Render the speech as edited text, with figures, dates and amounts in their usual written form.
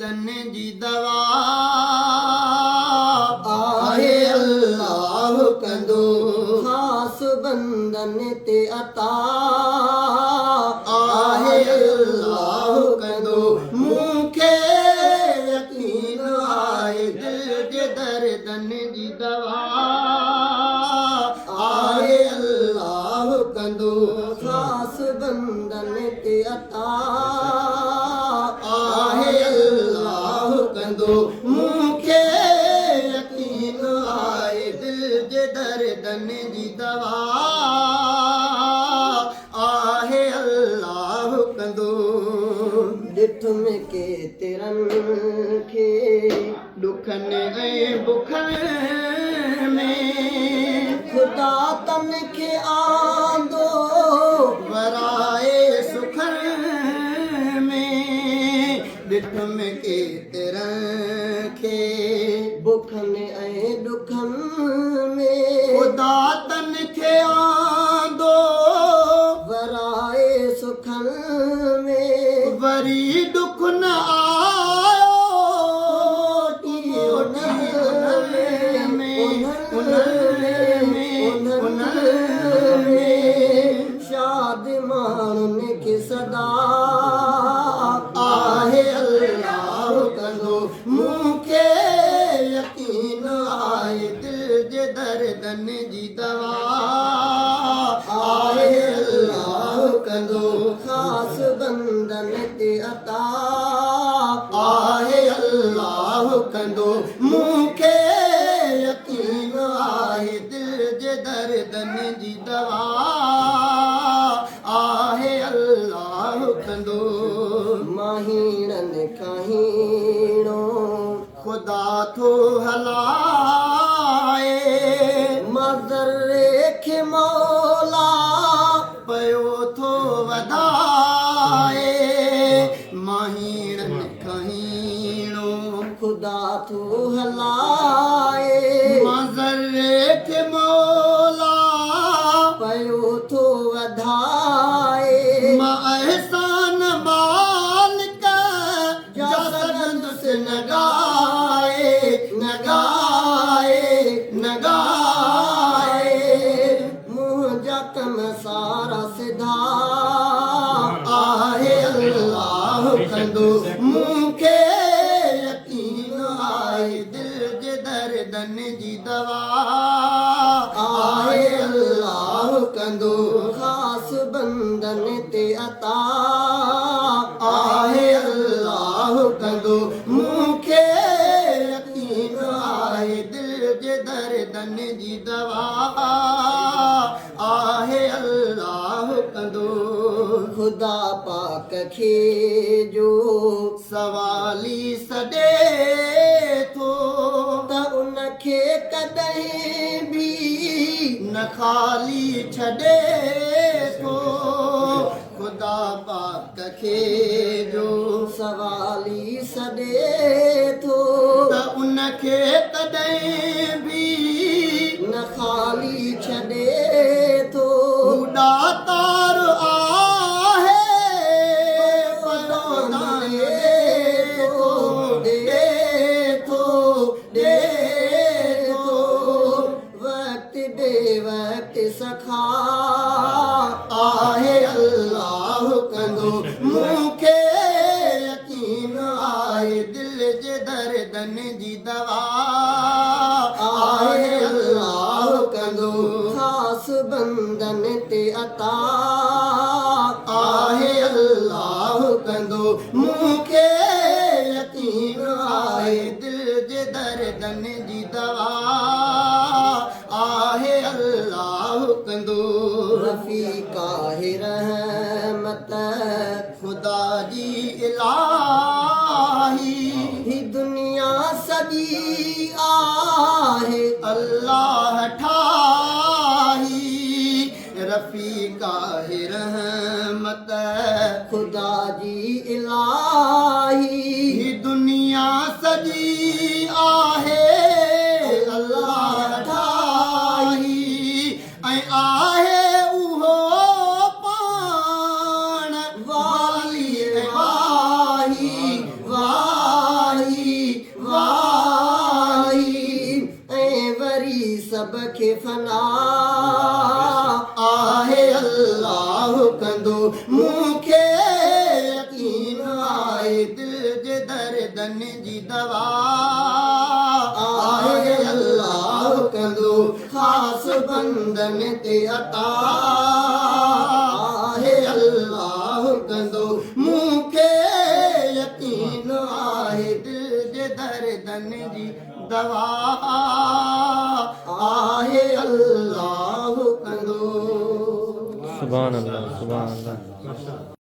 दन जी दवा आहे अल्लाह कंदो खास बंदन ते अता आहे अल्लाह कंदो मूंखे यकीन आहे दिल जे दर्दन जी दवा आहे अल्लाह कंदो खास बंदन ते अता आहे अल्लाह कंदो मूंखे यकीन आहे दिल जे दर्दन जी दवा आहे अल्लाह कंदो ॾिठ में के तिरनि खे ॾुखनि ऐं बुखनि में ख़ुदा तन खे आंदो वराए सुखनि में ॾिठ में के तिरनि खे बुखनि ऐं ॾुखनि में ख़ुदा तन खे आंदो वराए सुखनि में वरी दुख न आयो शाद माण्हुनि खे सदा आहे अल्लाह कंदो मूंखे यकीन आहे दिल जे दर्दन जी दवा आहे अल्लाह कंदो खास बंदन ते अता आहे अल्लाह कंदो मूंखे यकीन आहे दिल जे दर्दन जी दवा आहे अल्लाह कंदो माहीणनि खाहीणो ख़ुदा थो हलाए मज़रे खे मौला पयो थो वधाए माहीणनि खाहीणो ख़ुदा थो हलाए मज़रे खे मौला पयो थो वधाए मां अहसान मालिक जा सघंदुसि न ॻाए न ॻाए न ॻाए मुंहिंजा कम सारा सिधा आहे अल्लाह कंदो मूंखे यकीन आहे दिल जे दर्दन जी दवा आहे अल्लाह कंदो खास बंदन ते अता आहे अल्लाह कंदो मूंखे यकीन आहे दिल जे दर्दन जी दवा आहे अल्लाह कंदो ख़ुदा पाक खे जो सवाली सॾे थो त उनखे कॾहिं बि न ख़ाली छॾे थो ख़ुदा पाक खे जो सवाली सॾे थो त उनखे कॾहिं बि न ख़ाली छॾे थो दातार आहे वक़्त बे वक़्त सखा आहे अल्लाह कंदो मूंखे यकीन आहे दिल जे दर्दन जी दवा आहे अल्लाह कंदो खास बंदन ते अता आहे अल्लाह कंदो मूंखे यकीन आहे दिल जे दर्दन जी दवा आहे अल्लाह कंदो रफ़ीका है रहमत ख़ुदा जी इलाही ही दुनिया सॼी आहे अल्लाह ठाही रफ़ीका है रहमत ख़ुदा जी इलाही ही दुनिया सॼी आहे अल्लाह ठाही ऐं आहे उहो पाण वाली वाही वाह सब खे फना आहे अल्लाह कंदो मूंखे यकीन आहे दिल जे दर्दन जी दवा आहे अल्लाह कंदो ख़ास बंदन ते अता आहे अल्लाह कंदो मूंखे यकीन आहे दिल जे दर्दन जी दवा आहे अल्लाह कंदो सुभान अल्लाह सुभान अल्लाह